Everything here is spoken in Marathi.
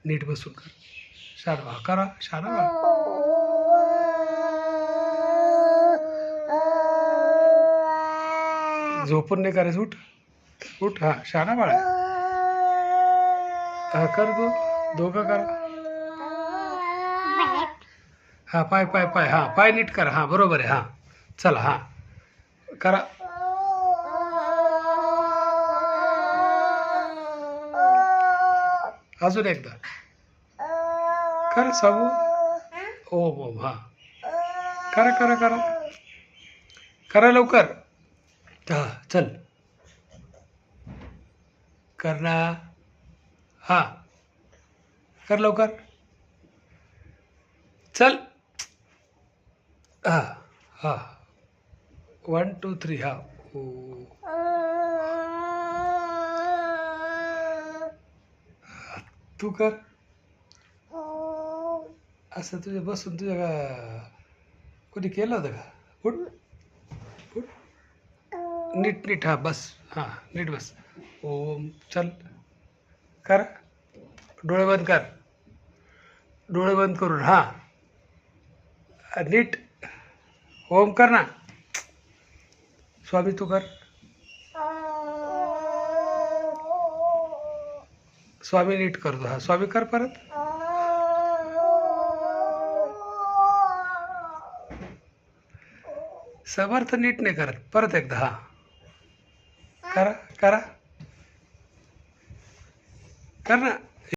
नीट बसून कर. शाना बा करा, शाना बा. झोपून नाही करायचं. उठ उठ. हा शाना बाळा. हा कर. दोघं करा. हा पाय पाय पाय. हा पाय नीट करा. हा बरोबर आहे. हा चला. हा करा. अजून एकदा कर साबू. ओम ओम. हा करा करा करा करा लवकर. हा चल कर ना. हा कर लवकर. चल. हा हा 1 2 3. हा ओ. तू कर. असं तुझ्या बसून तुझ्या का कोणी केलं होतं का? उठ उठ. नीट नीट. हा बस. हा नीट बस. ओम. चल कर. डोळे बंद कर. डोळे बंद करून. हा नीट. ओम कर ना. स्वामी तू कर. स्वामी नीट करतो. हा स्वामी कर परत. समर्थ नीट नाही करत. परत एकदा. हा करा करा कर ना.